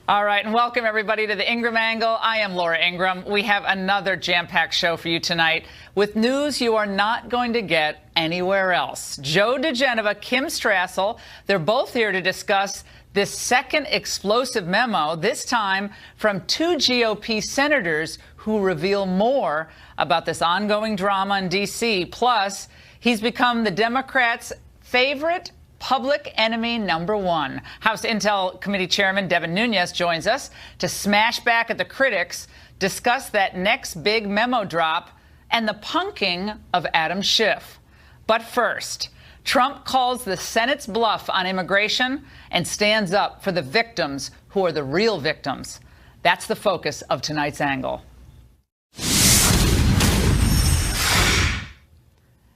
All right, and welcome everybody to the Ingraham Angle. I am Laura Ingraham. We have another jam-packed show for you tonight with news you are not going to get anywhere else. Joe DeGeneva, Kim Strassel, they're both here to discuss this second explosive memo, this time from two GOP senators who reveal more about this ongoing drama in D.C. Plus, he's become the Democrats' favorite public enemy number one. House Intel Committee Chairman Devin Nunes joins us to smash back at the critics, discuss that next big memo drop, and the punking of Adam Schiff. But first, Trump calls the Senate's bluff on immigration and stands up for the victims who are the real victims. That's the focus of tonight's angle.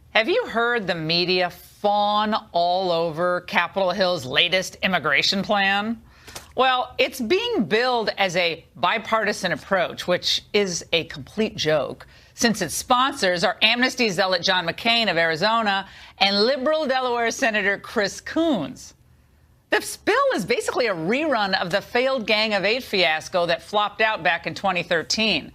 Have you heard the media fawn all over Capitol Hill's latest immigration plan? Well, it's being billed as a bipartisan approach, which is a complete joke, since its sponsors are amnesty zealot John McCain of Arizona and liberal Delaware Senator Chris Coons. This bill is basically a rerun of the failed Gang of Eight fiasco that flopped out back in 2013.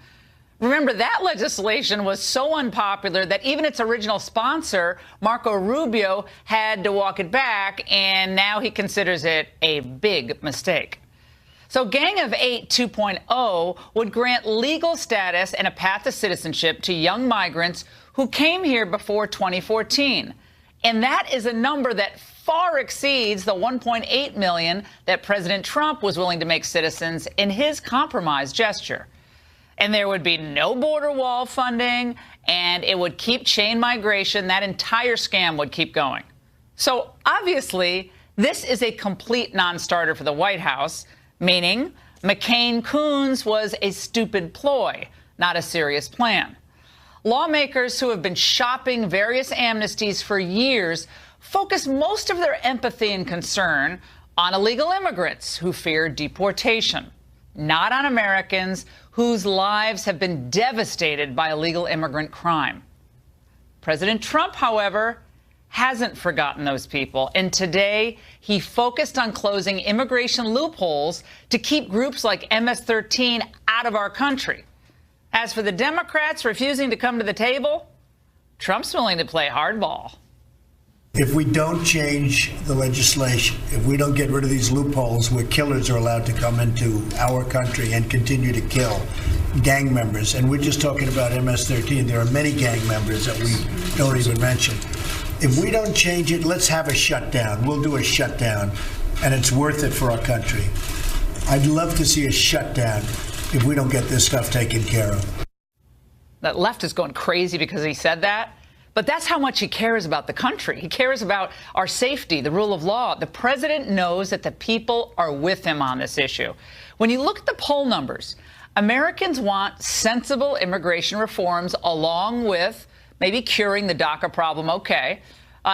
Remember, that legislation was so unpopular that even its original sponsor, Marco Rubio, had to walk it back, and now he considers it a big mistake. So Gang of Eight 2.0 would grant legal status and a path to citizenship to young migrants who came here before 2014. And that is a number that far exceeds the 1.8 million that President Trump was willing to make citizens in his compromise gesture. And there would be no border wall funding, and it would keep chain migration. That entire scam would keep going. So obviously, this is a complete non-starter for the White House, meaning McCain-Coons was a stupid ploy, not a serious plan. Lawmakers who have been shopping various amnesties for years focus most of their empathy and concern on illegal immigrants who fear deportation, not on Americans whose lives have been devastated by illegal immigrant crime. President Trump, however, hasn't forgotten those people, and today he focused on closing immigration loopholes to keep groups like MS-13 out of our country. As for the Democrats refusing to come to the table, Trump's willing to play hardball. If we don't change the legislation, if we don't get rid of these loopholes where killers are allowed to come into our country and continue to kill gang members, and we're just talking about MS-13, there are many gang members that we don't even mention. If we don't change it, let's have a shutdown. We'll do a shutdown, and it's worth it for our country. I'd love to see a shutdown if we don't get this stuff taken care of. That left is going crazy because he said that. But that's how much he cares about the country. He cares about our safety, the rule of law. The president knows that the people are with him on this issue. When you look at the poll numbers, Americans want sensible immigration reforms along with maybe curing the DACA problem. Okay.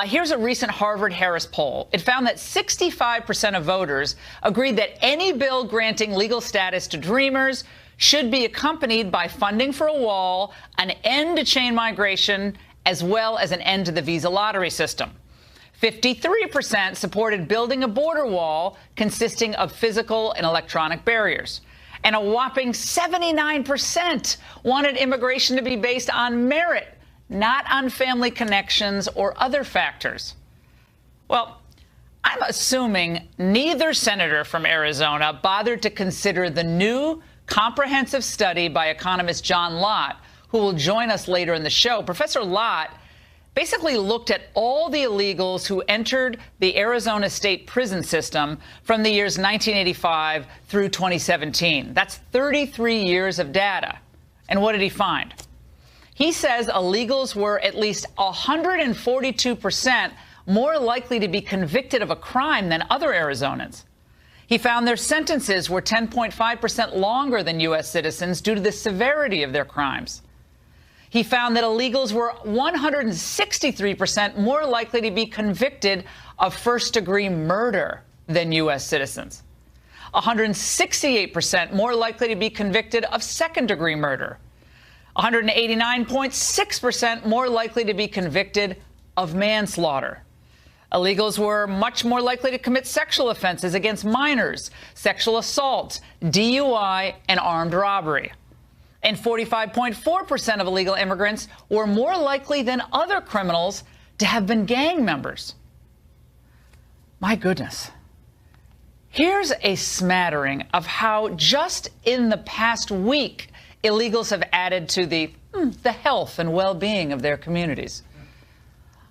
Here's a recent Harvard-Harris poll. It found that 65% of voters agreed that any bill granting legal status to Dreamers should be accompanied by funding for a wall, an end to chain migration, as well as an end to the visa lottery system. 53% supported building a border wall consisting of physical and electronic barriers. And a whopping 79% wanted immigration to be based on merit, not on family connections or other factors. Well, I'm assuming neither senator from Arizona bothered to consider the new comprehensive study by economist John Lott, who will join us later in the show. Professor Lott basically looked at all the illegals who entered the Arizona state prison system from the years 1985 through 2017. That's 33 years of data. And what did he find? He says illegals were at least 142% more likely to be convicted of a crime than other Arizonans. He found their sentences were 10.5% longer than U.S. citizens due to the severity of their crimes. He found that illegals were 163% more likely to be convicted of first-degree murder than U.S. citizens, 168% more likely to be convicted of second-degree murder, 189.6% more likely to be convicted of manslaughter. Illegals were much more likely to commit sexual offenses against minors, sexual assault, DUI, and armed robbery. And 45.4% of illegal immigrants were more likely than other criminals to have been gang members. My goodness. Here's a smattering of how just in the past week, illegals have added to the health and well-being of their communities.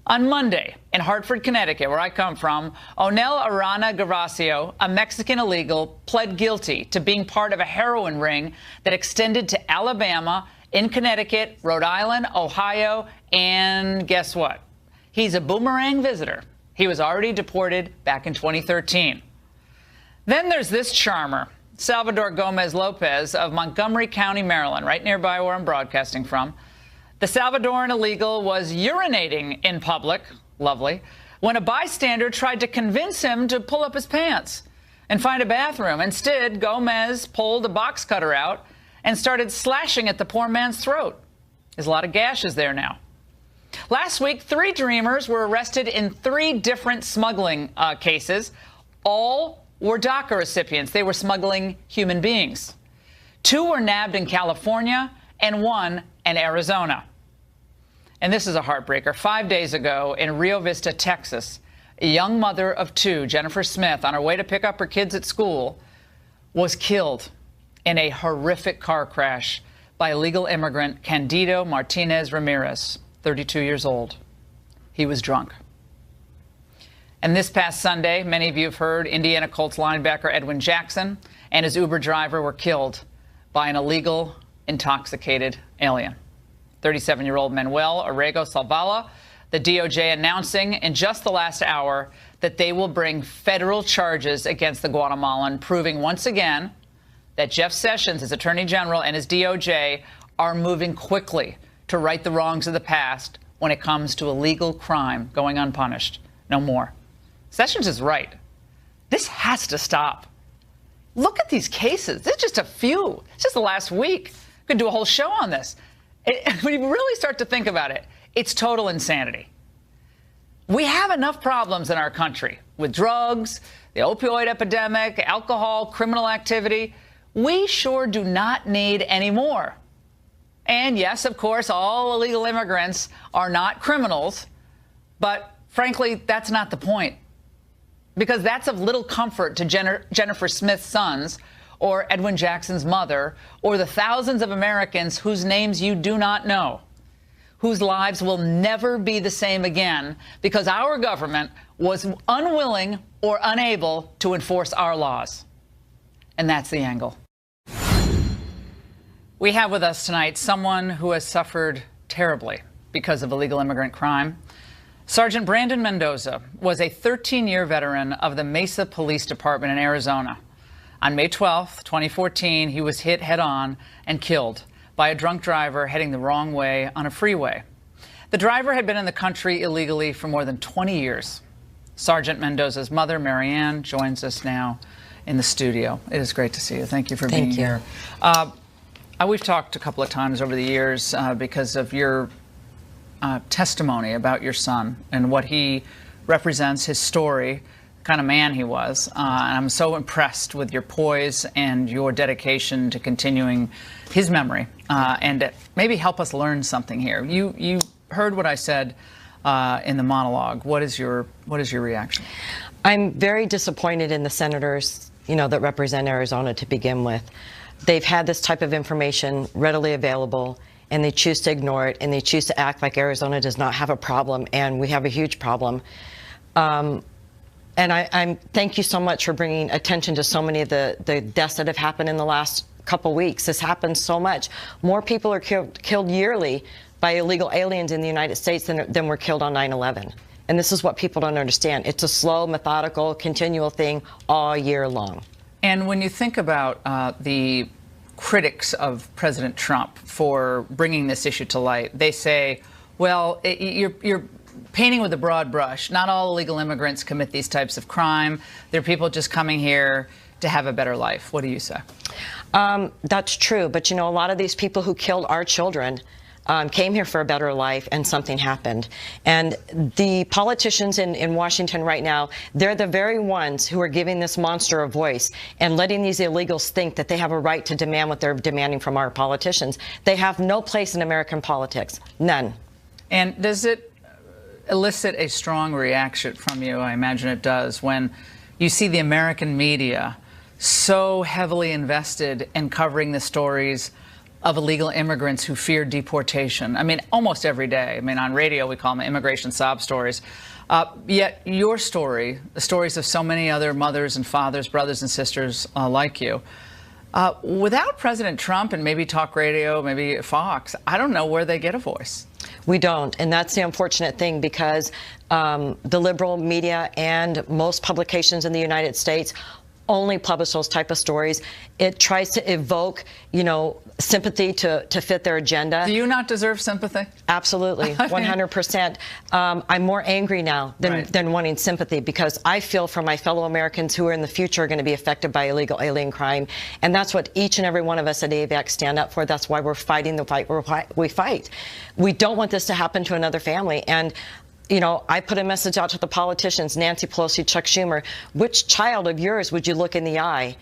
On Monday, in Hartford, Connecticut, where I come from, Onel Arana Garacio, a Mexican illegal, pled guilty to being part of a heroin ring that extended to Alabama, in Connecticut, Rhode Island, Ohio, and guess what? He's a boomerang visitor. He was already deported back in 2013. Then there's this charmer, Salvador Gomez Lopez of Montgomery County, Maryland, right nearby where I'm broadcasting from. The Salvadoran illegal was urinating in public, lovely, when a bystander tried to convince him to pull up his pants and find a bathroom. Instead, Gomez pulled a box cutter out and started slashing at the poor man's throat. There's a lot of gashes there now. Last week, 3 dreamers were arrested in 3 different smuggling cases. All were DACA recipients. They were smuggling human beings. 2 were nabbed in California and 1 in Arizona. And this is a heartbreaker. 5 days ago in Rio Vista, Texas, a young mother of 2, Jennifer Smith, on her way to pick up her kids at school, was killed in a horrific car crash by illegal immigrant Candido Martinez Ramirez, 32 years old. He was drunk. And this past Sunday, many of you have heard, Indiana Colts linebacker Edwin Jackson and his Uber driver were killed by an illegal, intoxicated alien. 37-year-old Manuel Orrego Salvala, the DOJ announcing in just the last hour that they will bring federal charges against the Guatemalan, proving once again that Jeff Sessions, his attorney general, and his DOJ are moving quickly to right the wrongs of the past when it comes to illegal crime going unpunished. No more. Sessions is right. This has to stop. Look at these cases. This is just a few. It's just the last week. We could do a whole show on this. When you really start to think about it, it's total insanity. We have enough problems in our country with drugs, the opioid epidemic, alcohol, criminal activity. We sure do not need any more. And yes, of course, all illegal immigrants are not criminals. But frankly, that's not the point. Because that's of little comfort to Jennifer Smith's sons, or Edwin Jackson's mother, or the thousands of Americans whose names you do not know, whose lives will never be the same again because our government was unwilling or unable to enforce our laws. And that's the angle. We have with us tonight someone who has suffered terribly because of illegal immigrant crime. Sergeant Brandon Mendoza was a 13-year veteran of the Mesa Police Department in Arizona. On May 12, 2014, he was hit head-on and killed by a drunk driver heading the wrong way on a freeway. The driver had been in the country illegally for more than 20 years. Sergeant Mendoza's mother, Marianne, joins us now in the studio. It is great to see you. Thank you for being here. We've talked a couple of times over the years because of your testimony about your son and what he represents, his story, the kind of man he was. And I'm so impressed with your poise and your dedication to continuing his memory and maybe help us learn something here. You heard what I said in the monologue. What is your reaction? I'm very disappointed in the senators, that represent Arizona to begin with. They've had this type of information readily available, and they choose to ignore it, and they choose to act like Arizona does not have a problem, and we have a huge problem. And I thank you so much for bringing attention to so many of the deaths that have happened in the last couple weeks. This happens so much. More people are killed yearly by illegal aliens in the United States than were killed on 9/11. And this is what people don't understand. It's a slow, methodical, continual thing all year long. And when you think about the critics of President Trump for bringing this issue to light, they say, well, you're painting with a broad brush. Not all illegal immigrants commit these types of crime. They're people just coming here to have a better life. What do you say? That's true. But, a lot of these people who killed our children, came here for a better life, and something happened. And the politicians in Washington right now, they're the very ones who are giving this monster a voice and letting these illegals think that they have a right to demand what they're demanding from our politicians. They have no place in American politics. None. And does it elicit a strong reaction from you? I imagine it does, when you see the American media so heavily invested in covering the stories of illegal immigrants who fear deportation. I mean, almost every day. I mean, on radio, we call them immigration sob stories. Yet your story, the stories of so many other mothers and fathers, brothers and sisters like you, without President Trump and maybe talk radio, maybe Fox, I don't know where they get a voice. We don't, and that's the unfortunate thing, because the liberal media and most publications in the United States only publish those type of stories. It tries to evoke, sympathy to fit their agenda. Do you not deserve sympathy? Absolutely, 100%. I'm more angry now than wanting sympathy, because I feel for my fellow Americans who are in the future going to be affected by illegal alien crime, and that's what each and every one of us at AVAX stand up for. That's why we're fighting the fight we fight. We don't want this to happen to another family. And I put a message out to the politicians, Nancy Pelosi, Chuck Schumer. Which child of yours would you look in the eye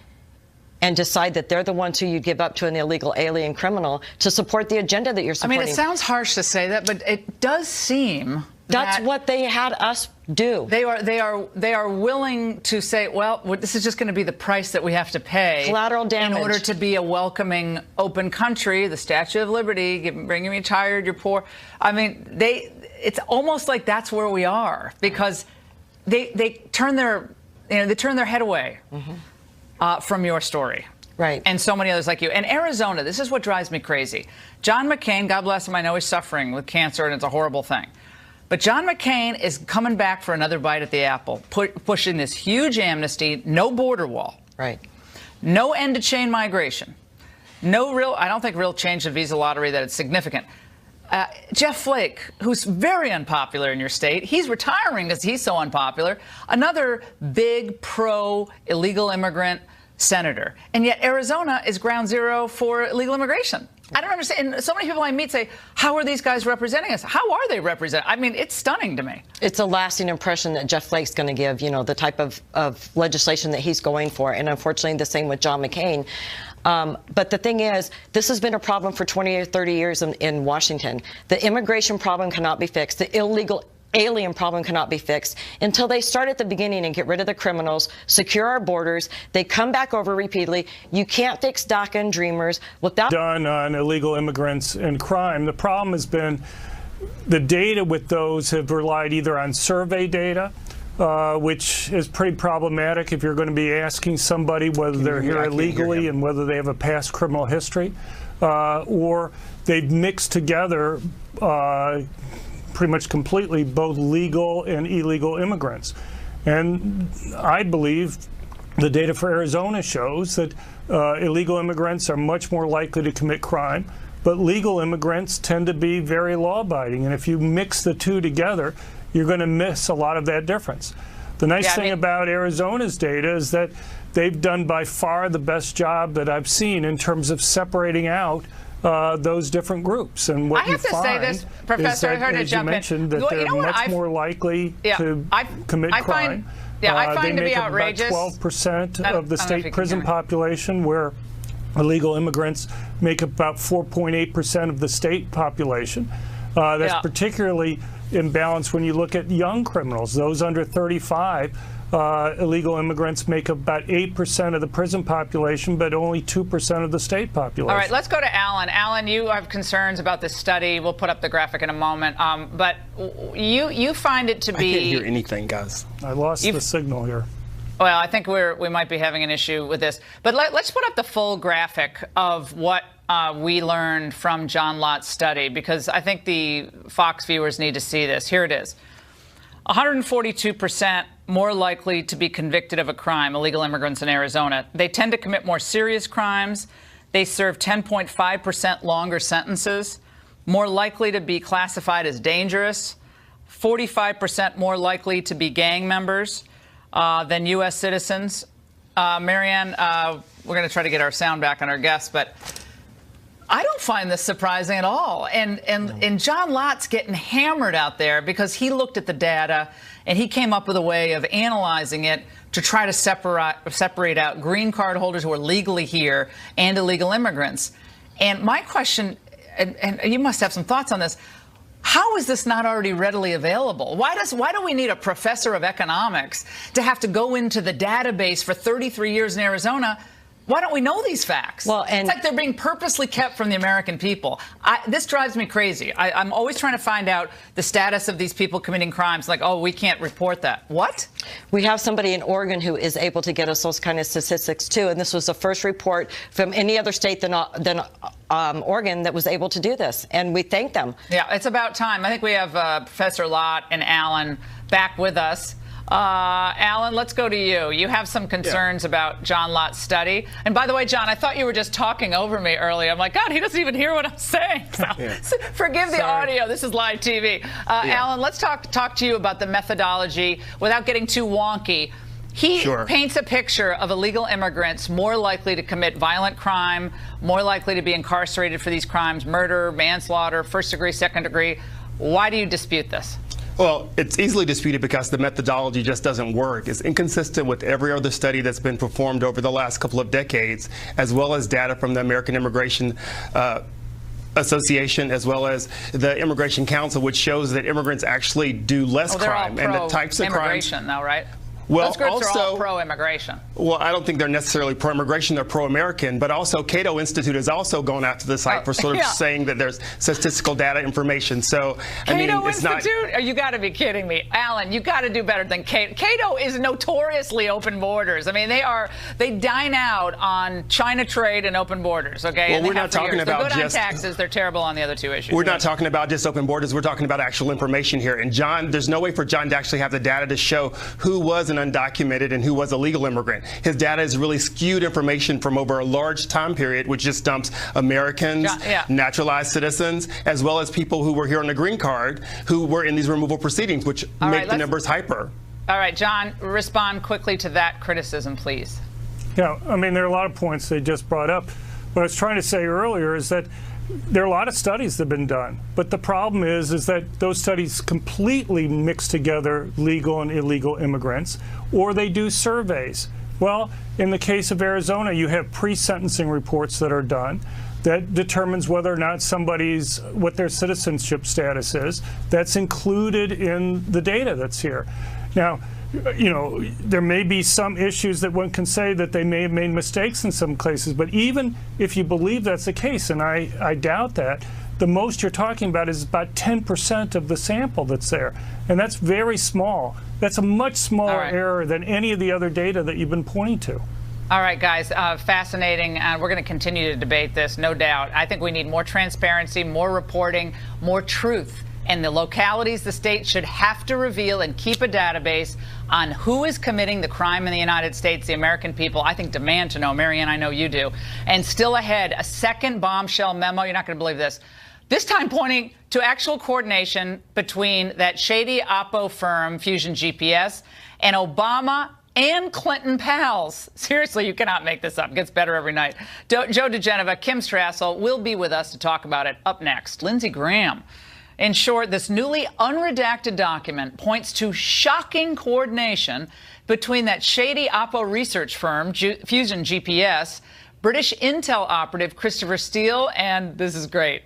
and decide that they're the ones who you give up to an illegal alien criminal to support the agenda that you're supporting? I mean, it sounds harsh to say that, but it does seem that's what they had us do. They are willing to say, well, this is just going to be the price that we have to pay. Collateral damage. In order to be a welcoming, open country. The Statue of Liberty, bringing me tired, you're poor. I mean, it's almost like that's where we are, because they turn their head away from your story. Right. And so many others like you. And Arizona, this is what drives me crazy. John McCain, God bless him, I know he's suffering with cancer and it's a horrible thing. But John McCain is coming back for another bite at the apple, pushing this huge amnesty, no border wall. Right. No end to chain migration. I don't think real change of visa lottery that it's significant. Jeff Flake, who's very unpopular in your state, he's retiring because he's so unpopular. Another big pro-illegal immigrant senator. And yet Arizona is ground zero for illegal immigration. I don't understand. And so many people I meet say, how are these guys representing us? How are they representing? I mean, it's stunning to me. It's a lasting impression that Jeff Flake's going to give, the type of legislation that he's going for. And unfortunately, the same with John McCain. But the thing is, this has been a problem for 20 or 30 years in Washington. The immigration problem cannot be fixed. The illegal alien problem cannot be fixed until they start at the beginning and get rid of the criminals, secure our borders. They come back over repeatedly. You can't fix DACA and Dreamers without done on illegal immigrants and crime. The problem has been the data with those have relied either on survey data, which is pretty problematic if you're going to be asking somebody whether they're here illegally and whether they have a past criminal history, or they've mixed together pretty much completely both legal and illegal immigrants. And I believe the data for Arizona shows that illegal immigrants are much more likely to commit crime, but legal immigrants tend to be very law-abiding. And if you mix the two together, you're going to miss a lot of that difference. The nice thing about Arizona's data is that they've done by far the best job that I've seen in terms of separating out those different groups. And what you find is that, as you mentioned, that they're much more likely to commit crime. I find they to be make up outrageous. About 12% of the state prison population, where illegal immigrants make up about 4.8% of the state population. That's particularly imbalanced when you look at young criminals, those under 35. Illegal immigrants make up about 8% of the prison population, but only 2% of the state population. All right, let's go to Alan. Alan, you have concerns about this study. We'll put up the graphic in a moment. But you find it to be... I can't hear anything, guys. I lost the signal here. Well, I think we might be having an issue with this. But let's put up the full graphic of what we learned from John Lott's study, because I think the Fox viewers need to see this. Here it is. 142% more likely to be convicted of a crime, illegal immigrants in Arizona. They tend to commit more serious crimes. They serve 10.5% longer sentences, more likely to be classified as dangerous, 45% more likely to be gang members than U.S. citizens. Marianne, we're going to try to get our sound back on our guests, but I don't find this surprising at all. And John Lott's getting hammered out there because he looked at the data and he came up with a way of analyzing it to try to separate out green card holders who are legally here and illegal immigrants. And my question, and you must have some thoughts on this, how is this not already readily available? Why do we need a professor of economics to have to go into the database for 33 years in Arizona? Why don't we know these facts? Well, and it's like they're being purposely kept from the American people. This drives me crazy. I'm always trying to find out the status of these people committing crimes. Like, oh, we can't report that. What? We have somebody in Oregon who is able to get us those kind of statistics, too. And this was the first report from any other state than Oregon that was able to do this. And we thank them. Yeah, it's about time. I think we have Professor Lott and Alan back with us. Alan, let's go to you. You have some concerns about John Lott's study. And by the way, John, I thought you were just talking over me earlier. I'm like, God, he doesn't even hear what I'm saying. So, forgive the audio. This is live TV. Alan, let's talk to you about the methodology without getting too wonky. He paints a picture of illegal immigrants more likely to commit violent crime, more likely to be incarcerated for these crimes, murder, manslaughter, first degree, second degree. Why do you dispute this? Well, it's easily disputed because the methodology just doesn't work. It's inconsistent with every other study that's been performed over the last couple of decades, as well as data from the American Immigration Association, as well as the Immigration Council, which shows that immigrants actually do less crime. And the types of crimes. Immigration, though, right? Well, those groups also, are all pro-immigration. Well, I don't think they're necessarily pro-immigration. They're pro-American. But also, Cato Institute has also gone after the site for sort of saying that there's statistical data information. So, I mean, it's not. Cato Institute? You got to be kidding me. Alan, you got to do better than Cato. Cato is notoriously open borders. I mean, they dine out on China trade and open borders, okay? Well, we're not talking about just. They're good on taxes. They're terrible on the other two issues. We're not talking about just open borders. We're talking about actual information here. And John, there's no way for John to actually have the data to show who was an undocumented and who was a legal immigrant. His data is really skewed information from over a large time period, which just dumps Americans, naturalized citizens, as well as people who were here on a green card who were in these removal proceedings, which make the numbers hyper. All right, John, respond quickly to that criticism, please. Yeah, I mean, there are a lot of points they just brought up. What I was trying to say earlier is that there are a lot of studies that have been done, but the problem is that those studies completely mix together legal and illegal immigrants, or they do surveys. Well, in the case of Arizona, you have pre-sentencing reports that are done that determines whether or not what their citizenship status is. That's included in the data that's here. Now, you know, there may be some issues that one can say that they may have made mistakes in some cases, but even if you believe that's the case, and I doubt that, the most you're talking about is about 10% of the sample that's there. And that's very small. That's a much smaller error than any of the other data that you've been pointing to. All right, guys, fascinating. We're going to continue to debate this, no doubt. I think we need more transparency, more reporting, more truth. And the localities, the state should have to reveal and keep a database on who is committing the crime in the United States, the American people. I think demand to know. Marianne, I know you do. And still ahead, a second bombshell memo. You're not going to believe this. This time pointing to actual coordination between that shady Oppo firm, Fusion GPS, and Obama and Clinton pals. Seriously, you cannot make this up. It gets better every night. Joe DeGeneva, Kim Strassel will be with us to talk about it. Up next, Lindsey Graham. In short, this newly unredacted document points to shocking coordination between that shady Oppo research firm, Fusion GPS, British intel operative Christopher Steele, and this is great,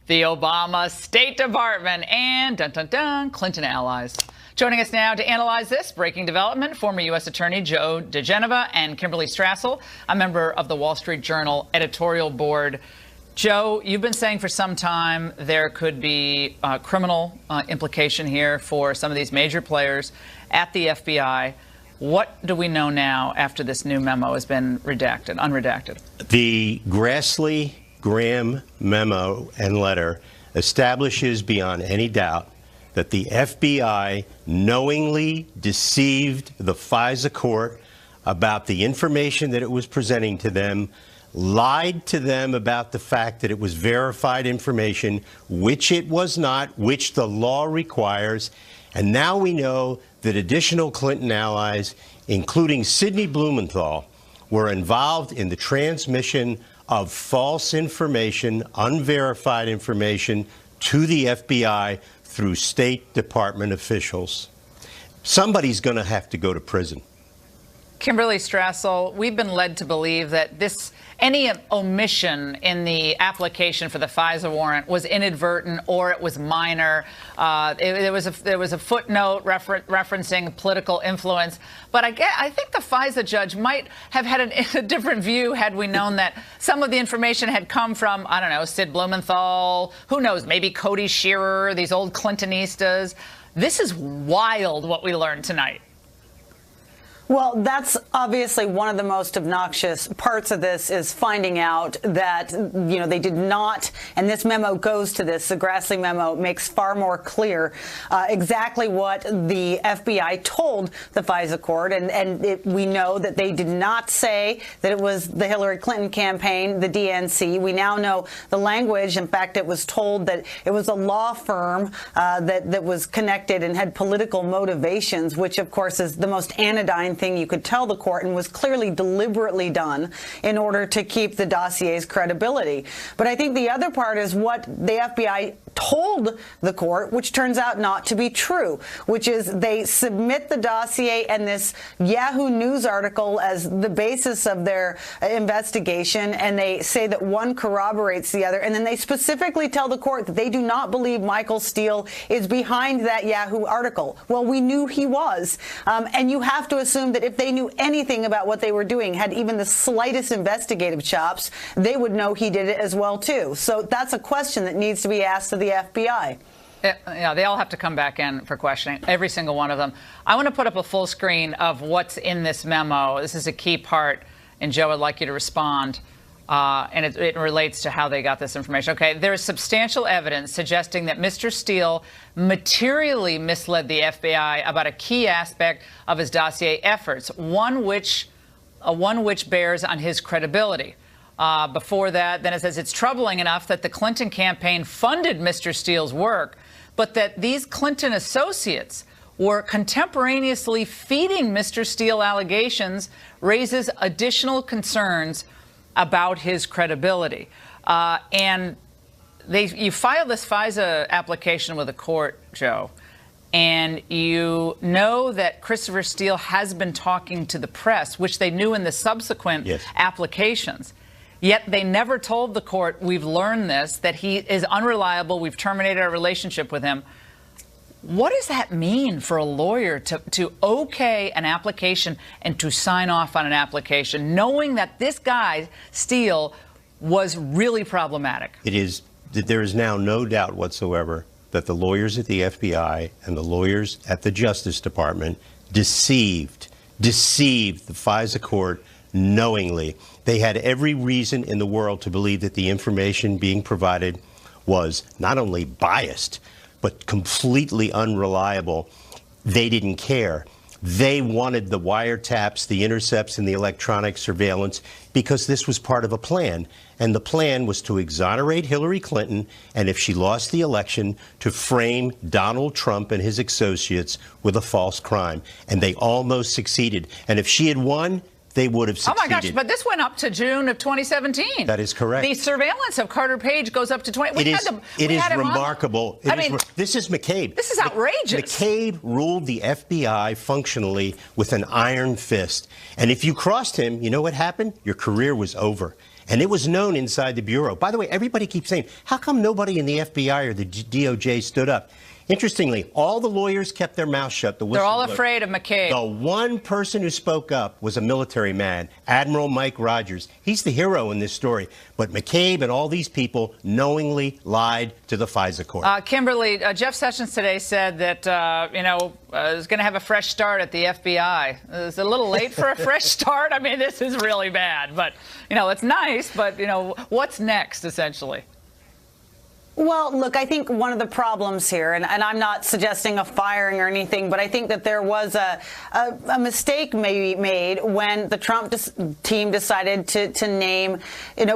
the Obama State Department and, dun-dun-dun, Clinton allies. Joining us now to analyze this breaking development, former U.S. Attorney Joe DeGeneva and Kimberly Strassel, a member of the Wall Street Journal editorial board. Joe, you've been saying for some time there could be criminal implication here for some of these major players at the FBI. What do we know now after this new memo has been redacted, unredacted? The Grassley-Graham memo and letter establishes beyond any doubt that the FBI knowingly deceived the FISA court about the information that it was presenting to them, lied to them about the fact that it was verified information, which it was not, which the law requires. And now we know that additional Clinton allies, including Sidney Blumenthal, were involved in the transmission of false information, unverified information to the FBI through State Department officials. Somebody's going to have to go to prison. Kimberly Strassel, we've been led to believe that any omission in the application for the FISA warrant was inadvertent or it was minor. There was a footnote referencing political influence. But I think the FISA judge might have had a different view had we known that some of the information had come from, I don't know, Sid Blumenthal, who knows, maybe Cody Shearer, these old Clintonistas. This is wild what we learned tonight. Well, that's obviously one of the most obnoxious parts of this, is finding out that, they did not, and this memo goes to this, the Grassley memo makes far more clear exactly what the FBI told the FISA court. And we know that they did not say that it was the Hillary Clinton campaign, the DNC. We now know the language. In fact, it was told that it was a law firm that was connected and had political motivations, which, of course, is the most anodyne thing you could tell the court, and was clearly deliberately done in order to keep the dossier's credibility. But I think the other part is what the FBI told the court, which turns out not to be true, which is they submit the dossier and this Yahoo News article as the basis of their investigation, and they say that one corroborates the other, and then they specifically tell the court that they do not believe Michael Steele is behind that Yahoo article. Well, we knew he was, and you have to assume that if they knew anything about what they were doing, had even the slightest investigative chops, they would know he did it as well, too. So that's a question that needs to be asked of the FBI. Yeah, they all have to come back in for questioning, every single one of them. I want to put up a full screen of what's in this memo. This is a key part, and Joe, I'd like you to respond. And it relates to how they got this information. Okay, there is substantial evidence suggesting that Mr. Steele materially misled the FBI about a key aspect of his dossier efforts, one which bears on his credibility. Before that, then it says it's troubling enough that the Clinton campaign funded Mr. Steele's work, but that these Clinton associates were contemporaneously feeding Mr. Steele allegations raises additional concerns about his credibility. And you file this FISA application with the court, Joe, and you know that Christopher Steele has been talking to the press, which they knew in the subsequent applications. Yet they never told the court, we've learned this, that he is unreliable, we've terminated our relationship with him. What does that mean for a lawyer to okay an application and to sign off on an application, knowing that this guy, Steele, was really problematic? There is now no doubt whatsoever that the lawyers at the FBI and the lawyers at the Justice Department deceived the FISA court knowingly. They had every reason in the world to believe that the information being provided was not only biased, but completely unreliable. They didn't care. They wanted the wiretaps, the intercepts, and the electronic surveillance because this was part of a plan. And the plan was to exonerate Hillary Clinton, and if she lost the election, to frame Donald Trump and his associates with a false crime. And they almost succeeded. And if she had won, they would have succeeded. Oh, my gosh, but this went up to June of 2017. That is correct. The surveillance of Carter Page goes up to 20. It is remarkable. This is McCabe. This is outrageous. McCabe ruled the FBI functionally with an iron fist. And if you crossed him, you know what happened? Your career was over. And it was known inside the Bureau. By the way, everybody keeps saying, how come nobody in the FBI or the DOJ stood up? Interestingly, all the lawyers kept their mouths shut. They're all afraid of McCabe. The one person who spoke up was a military man, Admiral Mike Rogers. He's the hero in this story. But McCabe and all these people knowingly lied to the FISA court. Kimberly, Jeff Sessions today said that, is going to have a fresh start at the FBI. It's a little late for a fresh start. I mean, this is really bad. But, it's nice. But, what's next, essentially? Well, look, I think one of the problems here, and I'm not suggesting a firing or anything, but I think that there was a mistake maybe made when the Trump team decided to name,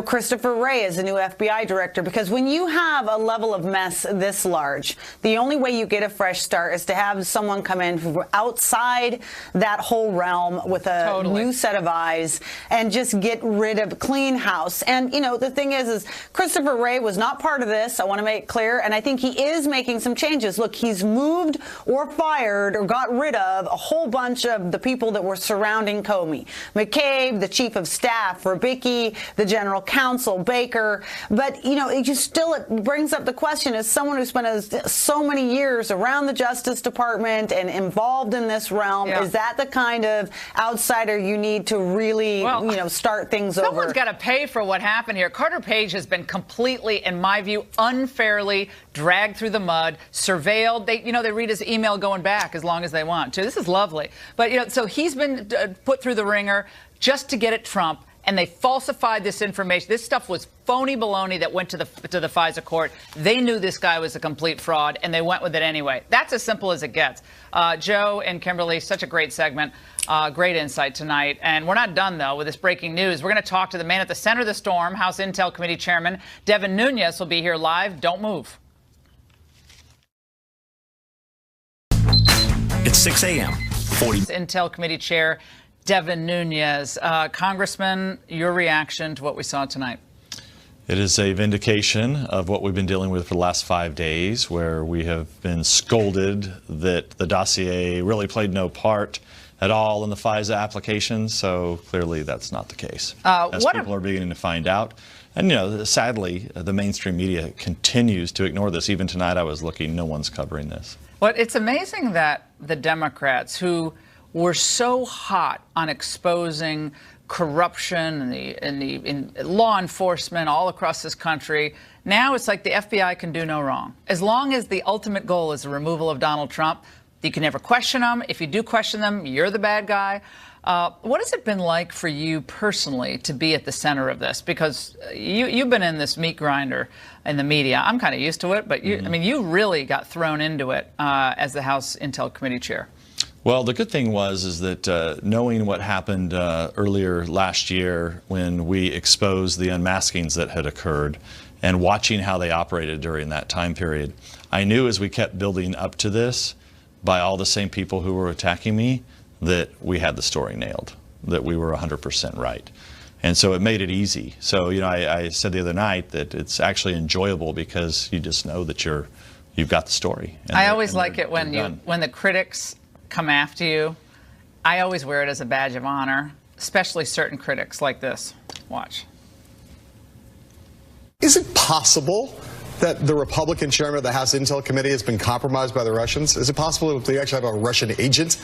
Christopher Wray as the new FBI director. Because when you have a level of mess this large, the only way you get a fresh start is to have someone come in from outside that whole realm with a new set of eyes and just get rid of clean house. And, the thing is Christopher Wray was not part of this. I want to make it clear, and I think he is making some changes. Look, he's moved or fired or got rid of a whole bunch of the people that were surrounding Comey. McCabe, the chief of staff, Rubicki, the general counsel, Baker. But, it brings up the question, as someone who spent so many years around the Justice Department and involved in this realm, is that the kind of outsider you need to really, start things over? Someone's got to pay for what happened here. Carter Page has been completely, in my view, unfairly dragged through the mud, surveilled. They read his email going back as long as they want to. This is lovely. But, so he's been put through the ringer just to get at Trump, and they falsified this information. This stuff was phony baloney that went to the FISA court. They knew this guy was a complete fraud, and they went with it anyway. That's as simple as it gets. Joe and Kimberly, such a great segment. Great insight tonight. And we're not done, though, with this breaking news. We're going to talk to the man at the center of the storm, House Intel Committee Chairman Devin Nunes will be here live. Don't move. It's 6 a.m. Intel Committee Chair Devin Nunes. Congressman, your reaction to what we saw tonight? It is a vindication of what we've been dealing with for the last 5 days, where we have been scolded that the dossier really played no part at all in the FISA application. So clearly that's not the case, as people are beginning to find out. And, sadly, the mainstream media continues to ignore this. Even tonight I was looking, no one's covering this. Well, it's amazing that the Democrats, who were so hot on exposing corruption in law enforcement all across this country, now it's like the FBI can do no wrong. As long as the ultimate goal is the removal of Donald Trump, you can never question them. If you do question them, you're the bad guy. What has it been like for you personally to be at the center of this? Because you've been in this meat grinder in the media. I'm kind of used to it, but you really got thrown into it as the House Intel Committee Chair. Well, the good thing is that knowing what happened earlier last year when we exposed the unmaskings that had occurred and watching how they operated during that time period, I knew as we kept building up to this, by all the same people who were attacking me, that we had the story nailed, that we were 100% right. And so it made it easy. So, I said the other night that it's actually enjoyable because you just know that you've got the story. I always like it when the critics come after you. I always wear it as a badge of honor, especially certain critics like this. Watch. Is it possible that the Republican chairman of the House Intel Committee has been compromised by the Russians? Is it possible that they actually have a Russian agent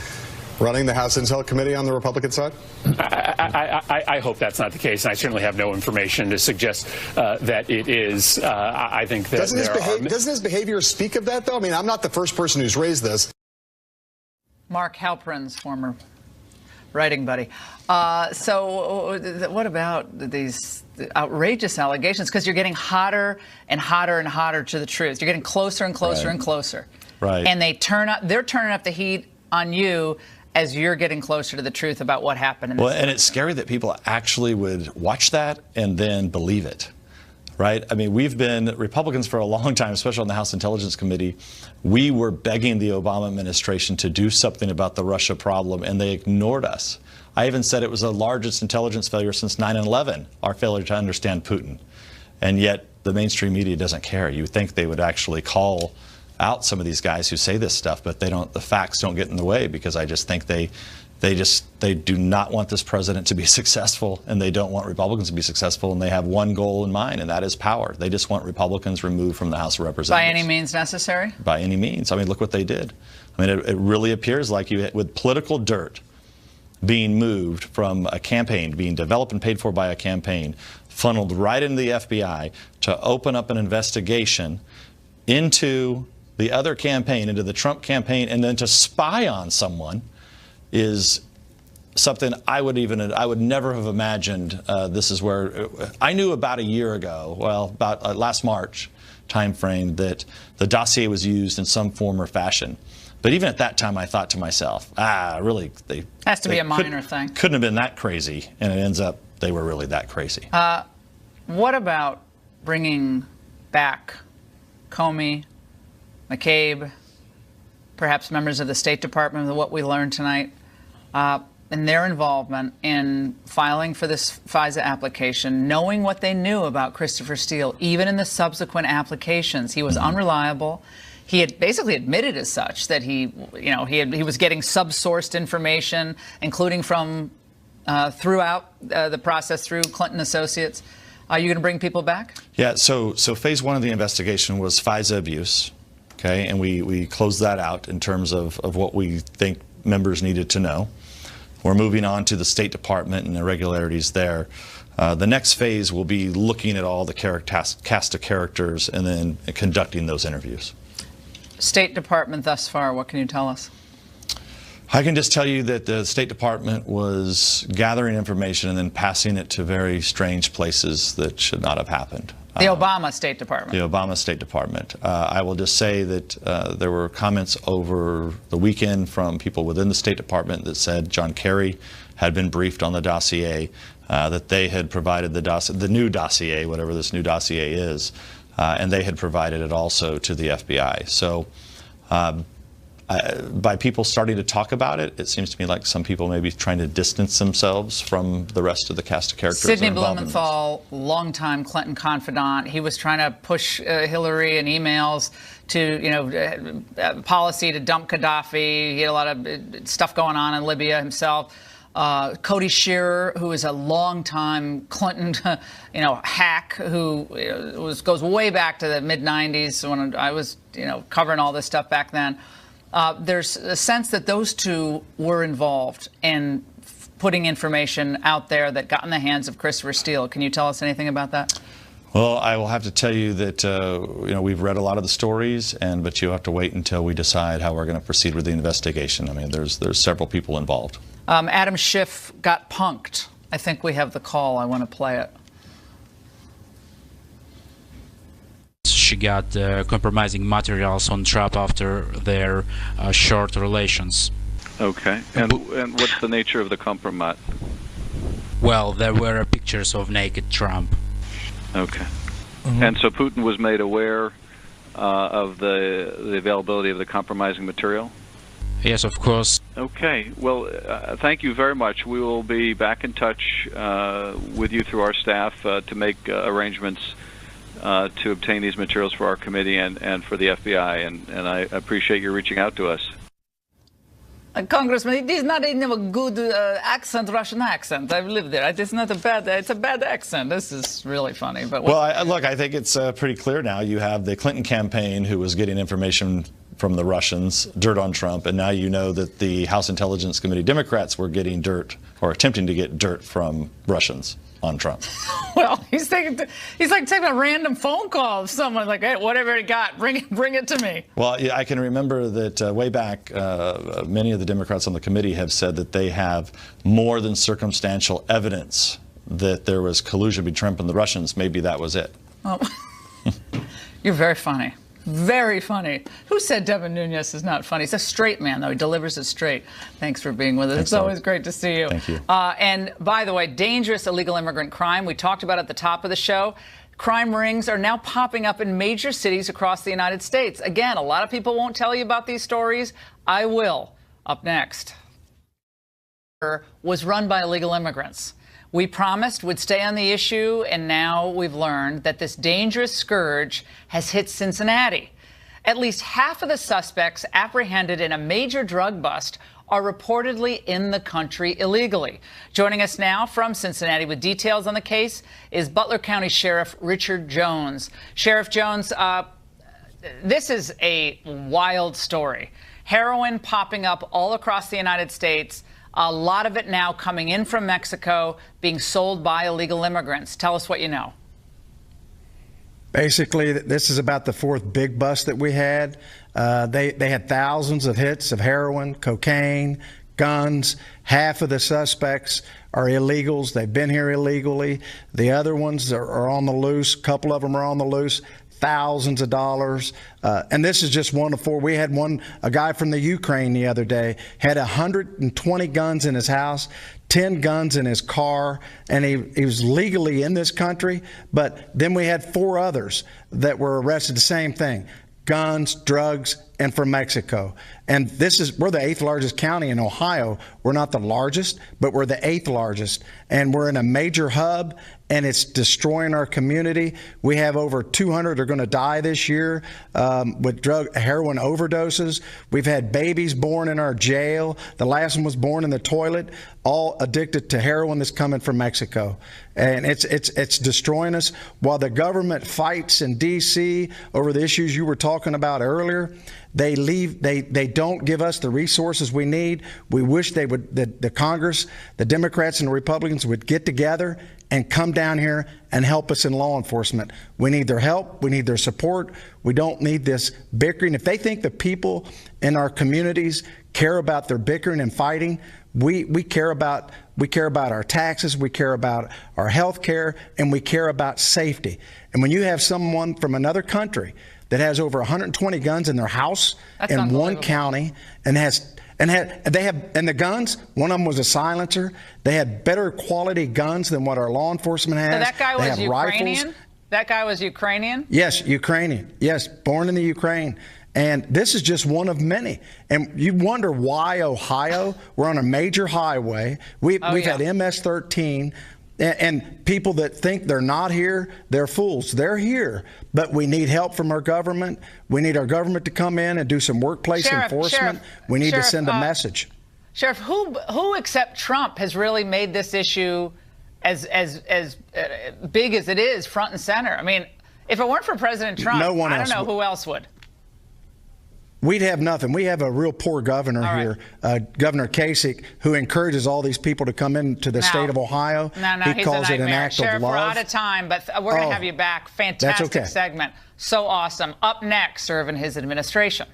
running the House Intel Committee on the Republican side? I hope that's not the case, and I certainly have no information to suggest that it is. I think that doesn't his behavior speak of that, though? I mean, I'm not the first person who's raised this. Mark Halperin's former writing buddy. So what about these outrageous allegations? Because you're getting hotter and hotter and hotter to the truth. You're getting closer and closer and closer. Right. And they're turning up the heat on you as you're getting closer to the truth about what happened in this and it's scary that people actually would watch that and then believe it. Right? I mean, we've been Republicans for a long time, especially on the House Intelligence Committee. We were begging the Obama administration to do something about the Russia problem, and they ignored us. I even said it was the largest intelligence failure since 9/11, our failure to understand Putin. And yet the mainstream media doesn't care. You would think they would actually call out some of these guys who say this stuff, but they don't. The facts don't get in the way, because I just think they do not want this president to be successful, and they don't want Republicans to be successful, and they have one goal in mind, and that is power. They just want Republicans removed from the House of Representatives. By any means necessary? By any means. I mean, look what they did. I mean, it really appears like with political dirt being moved from a campaign, being developed and paid for by a campaign, funneled right into the FBI to open up an investigation into the other campaign, into the Trump campaign, and then to spy on someone is something I would never have imagined. This is where I knew about a year ago, well, about last March, time frame that the dossier was used in some form or fashion. But even at that time, I thought to myself, really, they has to be a minor thing. Couldn't have been that crazy, and it ends up they were really that crazy. What about bringing back Comey, McCabe, perhaps members of the State Department, with what we learned tonight, and their involvement in filing for this FISA application, knowing what they knew about Christopher Steele, even in the subsequent applications? He was unreliable. He had basically admitted as such that he was getting subsourced information, including from throughout the process through Clinton Associates. Are you going to bring people back? Yeah, so phase one of the investigation was FISA abuse, okay, and we closed that out in terms of what we think members needed to know. We're moving on to the State Department and irregularities there. The next phase will be looking at all the cast of characters and then conducting those interviews. State Department thus far, what can you tell us? I can just tell you that the State Department was gathering information and then passing it to very strange places that should not have happened. The Obama State Department. The Obama State Department. I will just say that there were comments over the weekend from people within the State Department that said John Kerry had been briefed on the dossier, that they had provided the new dossier, whatever this new dossier is, and they had provided it also to the FBI. So by people starting to talk about it, it seems to me like some people may be trying to distance themselves from the rest of the cast of characters. Sidney Blumenthal, longtime Clinton confidant, he was trying to push Hillary in emails to, policy to dump Gaddafi. He had a lot of stuff going on in Libya himself. Cody Shearer, who is a longtime Clinton, hack, who goes way back to the mid-'90s when I was, covering all this stuff back then. There's a sense that those two were involved in putting information out there that got in the hands of Christopher Steele. Can you tell us anything about that? Well, I will have to tell you that we've read a lot of the stories, but you have to wait until we decide how we're going to proceed with the investigation. I mean, there's several people involved. Adam Schiff got punked. I think we have the call. I want to play it. She got compromising materials on Trump after their short relations. Okay. And what's the nature of the compromise? Well, there were pictures of naked Trump. Okay. Mm-hmm. And so Putin was made aware of the availability of the compromising material? Yes, of course. Okay. Well, thank you very much. We will be back in touch with you through our staff to make arrangements to obtain these materials for our committee and for the FBI, and I appreciate you reaching out to us. Congressman, it is not even a good Russian accent. I've lived there. It's not it's a bad accent. This is really funny. But well, look, I think it's pretty clear now. You have the Clinton campaign who was getting information from the Russians, dirt on Trump, and now you know that the House Intelligence Committee Democrats were getting dirt, or attempting to get dirt from Russians on Trump. Well, he's like taking a random phone call of someone, like, hey, whatever you got, bring it to me. Well, yeah, I can remember that way back, many of the Democrats on the committee have said that they have more than circumstantial evidence that there was collusion between Trump and the Russians. Maybe that was it. Oh. You're very funny. Very funny. Who said Devin Nunes is not funny? He's a straight man, though. He delivers it straight. Thanks for being with us. It's always great to see you. Thank you. And by the way, dangerous illegal immigrant crime. We talked about at the top of the show. Crime rings are now popping up in major cities across the United States. Again, a lot of people won't tell you about these stories. I will. Up next. Was run by illegal immigrants. We promised we'd stay on the issue, and now we've learned that this dangerous scourge has hit Cincinnati. At least half of the suspects apprehended in a major drug bust are reportedly in the country illegally. Joining us now from Cincinnati with details on the case is Butler County Sheriff Richard Jones. Sheriff Jones, this is a wild story. Heroin popping up all across the United States. A lot of it now coming in from Mexico, being sold by illegal immigrants. Tell us what you know. Basically, this is about the fourth big bust that we had. They had thousands of hits of heroin, cocaine, guns. Half of the suspects are illegals. They've been here illegally. The other ones are on the loose. A couple of them are on the loose. thousands of dollars. And this is just one of four. We had a guy from the Ukraine the other day, had 120 guns in his house, 10 guns in his car, and he was legally in this country. But then we had 4 others that were arrested, the same thing. Guns, drugs, and from Mexico. And we're the 8th largest county in Ohio. We're not the largest, but we're the 8th largest. And we're in a major hub, and it's destroying our community. We have over 200 are going to die this year with heroin overdoses. We've had babies born in our jail. The last one was born in the toilet, all addicted to heroin that's coming from Mexico. And it's destroying us. While the government fights in D.C. over the issues you were talking about earlier, they don't give us the resources we need. We wish the Congress, the Democrats and the Republicans would get together and come down here and help us in law enforcement. We need their help. We need their support. We don't need this bickering. If they think the people in our communities care about their bickering and fighting, we care about our taxes, we care about our health care, and we care about safety. And when you have someone from another country that has over 120 guns in their house in one county and the guns, one of them was a silencer. They had better quality guns than what our law enforcement has. So that guy was Ukrainian? Rifles. That guy was Ukrainian? Yes, Ukrainian. Yes, born in the Ukraine. And this is just one of many. And you wonder why Ohio, we're on a major highway. We've had MS-13. And people that think they're not here, they're fools. They're here. But we need help from our government. We need our government to come in and do some workplace enforcement. We need to send a message. Sheriff, who except Trump has really made this issue as big as it is front and center? I mean, if it weren't for President Trump, no one I don't else know who else would. We'd have nothing. We have a real poor governor here, Governor Kasich, who encourages all these people to come into the state of Ohio. He calls it an act of love. We're out of time, but we're going to have you back. Fantastic segment. So awesome. Up next, serving his administration.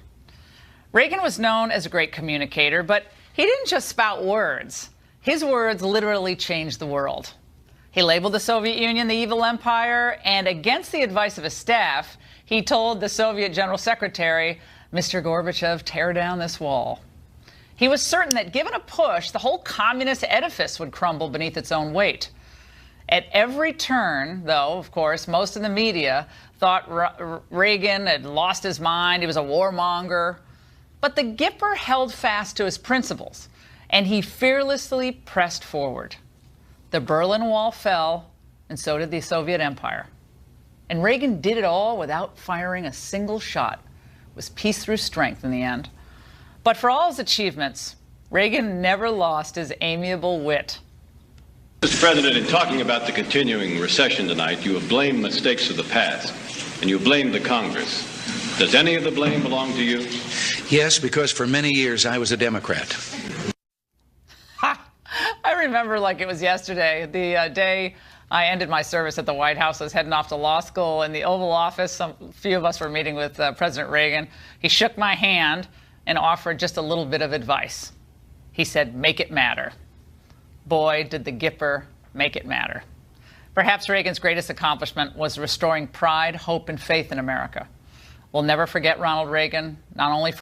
Reagan was known as a great communicator, but he didn't just spout words. His words literally changed the world. He labeled the Soviet Union the evil empire, and against the advice of his staff, he told the Soviet General Secretary, Mr. Gorbachev, tear down this wall. He was certain that given a push, the whole communist edifice would crumble beneath its own weight. At every turn, though, of course, most of the media thought Reagan had lost his mind, he was a warmonger. But the Gipper held fast to his principles, and he fearlessly pressed forward. The Berlin Wall fell, and so did the Soviet Empire. And Reagan did it all without firing a single shot. It was peace through strength in the end. But for all his achievements, Reagan never lost his amiable wit. Mr. President, in talking about the continuing recession tonight, you have blamed mistakes of the past, and you blamed the Congress. Does any of the blame belong to you? Yes, because for many years I was a Democrat. I remember like it was yesterday, the day I ended my service at the White House. I was heading off to law school in the Oval Office. A few of us were meeting with President Reagan. He shook my hand and offered just a little bit of advice. He said, make it matter. Boy, did the Gipper make it matter. Perhaps Reagan's greatest accomplishment was restoring pride, hope, and faith in America. We'll never forget Ronald Reagan, not only for